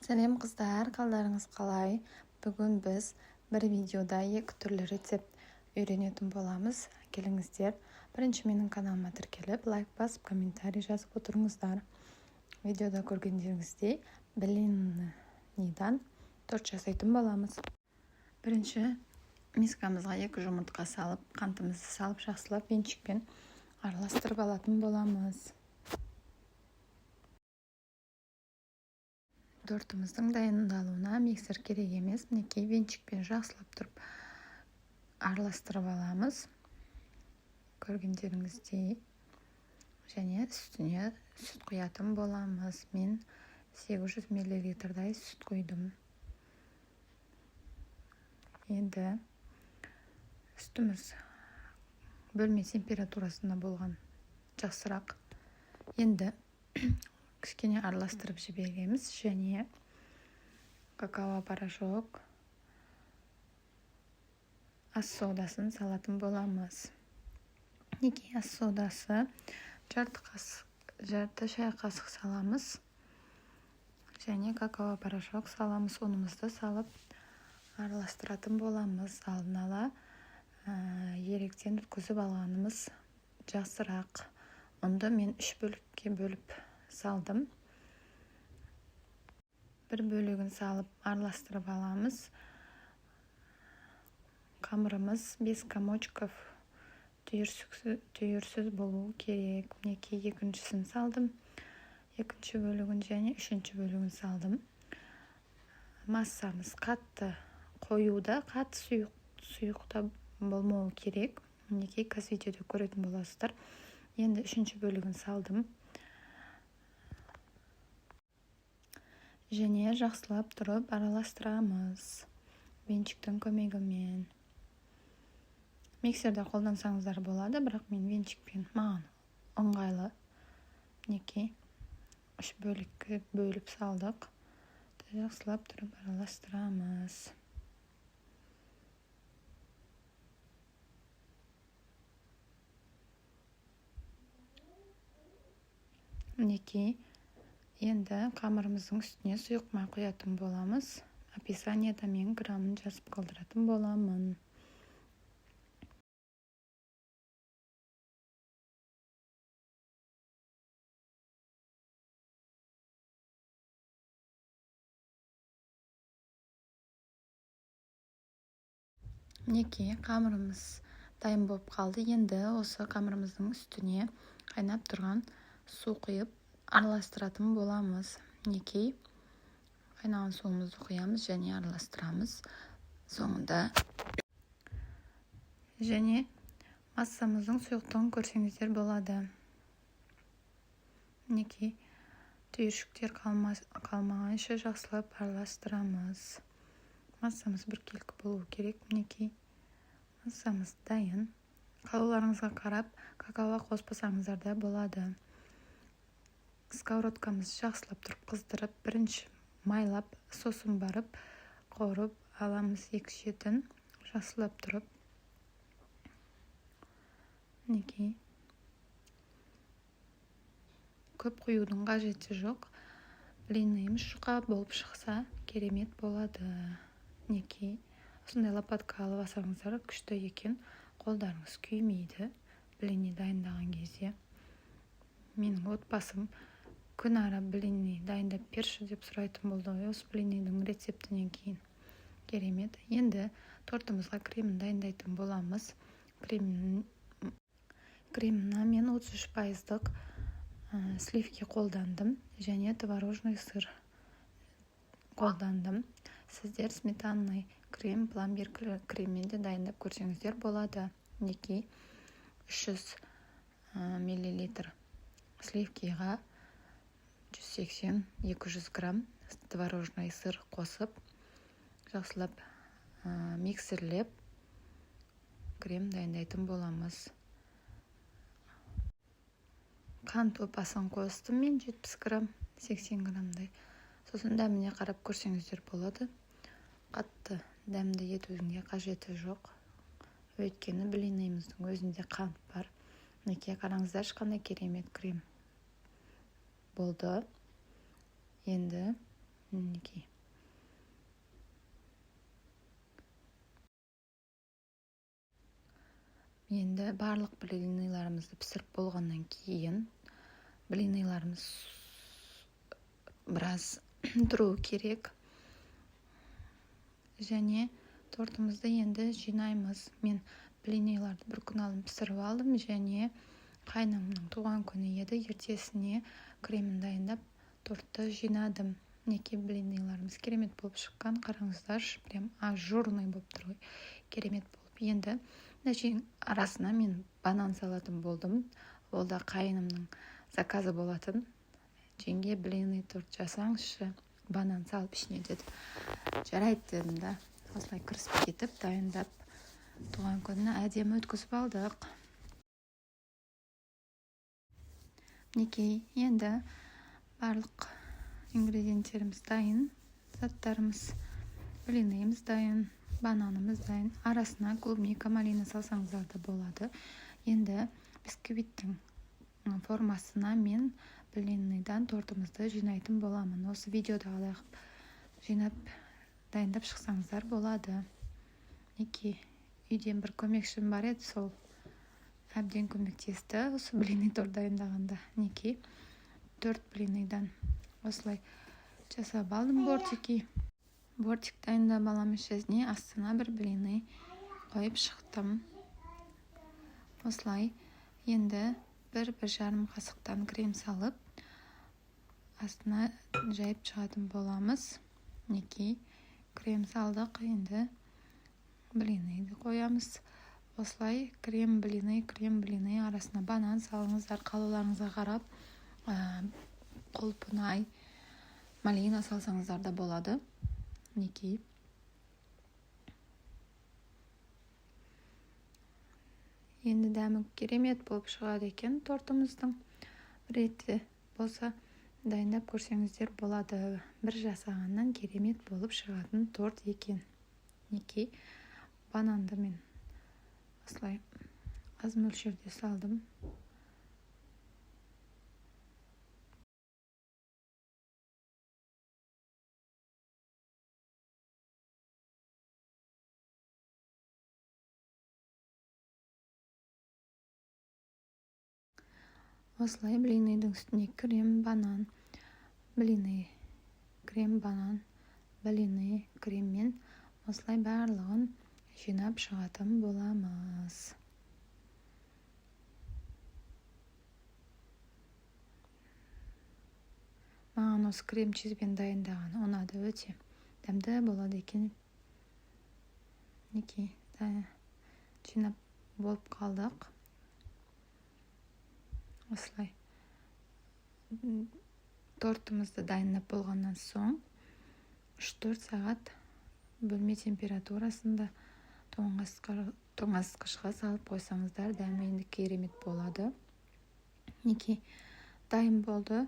Сәлем қыздар, қалдарыңыз қалай? Бүгін біз бір видеода екі түрлі рецепт үйренетін боламыз. Келіңіздер, бірінші менің каналыма тіркеліп, лайк басып, комментарий жазып отырыңыздар. Видеода көргендеріңіздей блиннидан торт жасайтын боламыз. Бірінші мискамызға 2 жұмыртқа салып, қантымызды салып, жақсылап венчикпен араластырып алатын боламыз. Тортымыздың дайындалуына миксер керек емес, мінекей венчикпен жақсылап тұрып араластырып аламыз. Көргендеріңіздей. Және үстіне сүт құятын боламыз. Мен 800 мл сүт құйдым. Енді үстіміз бөлме температурасында болған жақсырақ. Енді кішкене араластырып жібереміз және какао порошок, ас содасын салатын боламыз. Неге ас содасы жарты шай қасық саламыз және какао порошок саламыз. Ұнымызды салып араластыратын боламыз. Алдын ала еректен өткізіп алғанымыз жақсырақ. Ұнды мен 3 бөлікке бөліп салдым. Бір бөлігін салып араластырып аламыз. Қамырымыз 5 комочков түйірсіз болу керек. Мінекей екіншісін салдым. Екінші бөлігін және үшінші бөлігін салдым. Массамыз қатты қоюда, қатты сұйықта болмауы керек. Мінекей видеода көретін боласыздар. Енді үшінші бөлігін салдым. Және жақсылап тұрып араластырамыз венчиктің көмегімен. Миксерді қолдансаңыздар болады, бірақ мен венчикпен маған ыңғайлы. Мінекей 3 бөлікке бөліп салдық. Жақсылап тұрып араластырамыз. Мінекей енді қамырымыздың үстіне сұйық май құятын боламыз. Описаниеда мен грамын жазып қалдыратын боламын. Мінекей қамырымыз дайын болып қалды. Енді осы қамырымыздың үстіне қайнап тұрған су құйып араластыратын боламыз. Мінекей қайнаған суымызды құямыз және араластырамыз. Соңында және массамыздың сұйықтығын көрсеңіздер болады. Мінекей түйіршіктер қалмағанша жақсылап араластырамыз. Массамыз біркелкі болу керек. Мінекей массамыз дайын. Қалауларыңызға қарап, какао қоспасаңыздар да болады. Сковородкамыз жақсылап тұрып қыздырып, бірінші майлап, сосын барып қорып аламыз 2 шетін. Жақсылап тұрып. Мінекей көп құюдың қажеті жоқ. Блиніміз жұқа болып шықса керемет болады. Мінекей осындай лопатка алып алсаңыздар күшті екен. Қолдарыңыз күймейді блинни дайындаған кезде. Менің отбасым күн ара блинни дайындап берші деп сұрайтын болды. Осы блиннидің рецептінен кейін керемет. Енді тортымызға кремін дайындайтын боламыз. Креміне мен 33% сливки қолдандым және творожный сыр қолдандым. Сіздер сметанный крем, пломбир креммен де дайындап көрсеңіздер болады. Мінекей 300 мл сливкиға 180-200 грамм творожный сыр қосып, жақсылап миксерлеп крем дайындайтын боламыз. Қант опасын қостым мен 70 грамм, 80 граммдай. Сосын дәміне қарап көрсеңіздер болады. Қатты дәмді етудің қажеті жоқ. Өйткені блиніміздің өзінде қант бар. Мінекей қараңыздар, ешқандай керемет крем болды. Енді мінекей. Енді барлық блиниларымызды пісіріп болғаннан кейін блиниларымыз біраз тұру керек. Және тортымызды енді жинаймыз. Мен блиниларды бір күн алдын пісіріп алдым, және қайнымның туған күні еді. Ертесіне кремін дайындап тортты жинадым. Мінекей блиниларымыз керемет болып шыққан. Қараңыздаршы, прям ажурный болып тұр ғой. Керемет болып. Енді арасына мен банан салатын болдым. Ол да қайнымның заказы болатын. Жеңге блинный торт жасаңызшы, банан салып ішіне деді. Жарайды дедім да. Осылай кіріспей кетіп, дайындап, туған күніне әдемі өткізіп алдық. Мінекей, енді барлық ингредиенттеріміз дайын, заттарымыз, блинымыз дайын, бананымыз дайын. Арасына клубника, малина салсаңыздар да болады. Енді бисквиттің формасына мен блинныйдан тортымызды жинайтын боламын. Осы видеодағыдай жинап дайындап шықсаңыздар болады. Мінекей, үйден бір көмекшім бар еді, сол әбден көмектесті осы блинный торт дайындағанда. Мінекей, 4 блинныйдан осылай жасап алдым бортики. Бортик дайындап аламын ішіне, астына бір блинный қойып шықтым. Осылай енді бір жарым қасықтан крем салып, астына жайып шығатын боламыз. Мінекей, крем салдық, енді блинныйды қоямыз. Осылай крем блинный арасына банан салыңыздар, қалауларыңызға қарап, құлпынай, малина салсаңыздар да болады. Мінекей. Енді дәмі керемет болып шығады екен тортымыздың. Ретте болса дайындап көрсеңіздер болады. Бір жасағаннан керемет болып шығатын торт екен. Мінекей, бананды мен осылай аз мөлшерде салдым. Осылай блинныйдың үстіне крем, банан, блинный, крем, банан, блинный, креммен осылай барлығын жинап шығатын боламыз. Маған осы крем чизбен дайындаған ұнады, өте дәмді болады екен. Мінекей, жинап болып қалдық. Осылай тортымызды дайындап болғаннан соң 3-4 сағат бөлме температурасында тоңазытқышқа салып қойсаңыздар, дәмі енді керемет болады. Мінекей, дайын болды.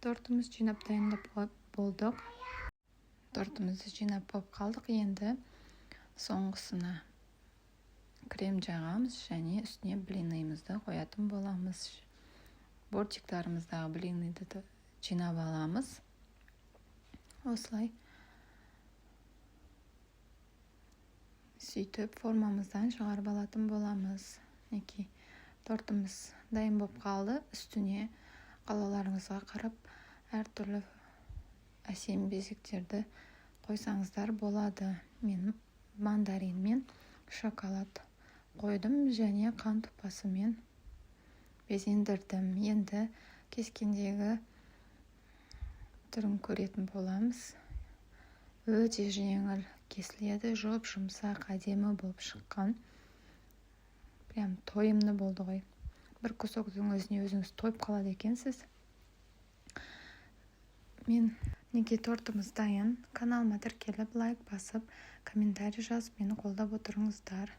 Тортымыз жинап дайындап болдық. Тортымызды жинап болып қалдық. Енді соңғысына крем жағамыз, және үстіне блиннымызды қоятын боламыз. Бортиктарымыздағы блиннайды жинап аламыз. Осылай сөйтіп формамыздан шығарып алатын боламыз. Мінекей, тортымыз дайын болып қалды. Үстіне қалауларыңызға қарап әртүрлі әсем безектерді қойсаңыздар болады. Мен мандарин мен шоколад қойдым, және қант ұпасымен безендірдім. Енді кескендегі түрін көретін боламыз. Өте жеңіл кесіледі, жұмсақ, әдемі болып шыққан. Прям тойымды болды ғой. Бір кусоктың өзіне өзіңіз тойып қалады екенсіз. Мен неге тортымыз дайын. Каналыма тіркеліп, лайк басып, комментарий жазып, мені қолдап отырыңыздар.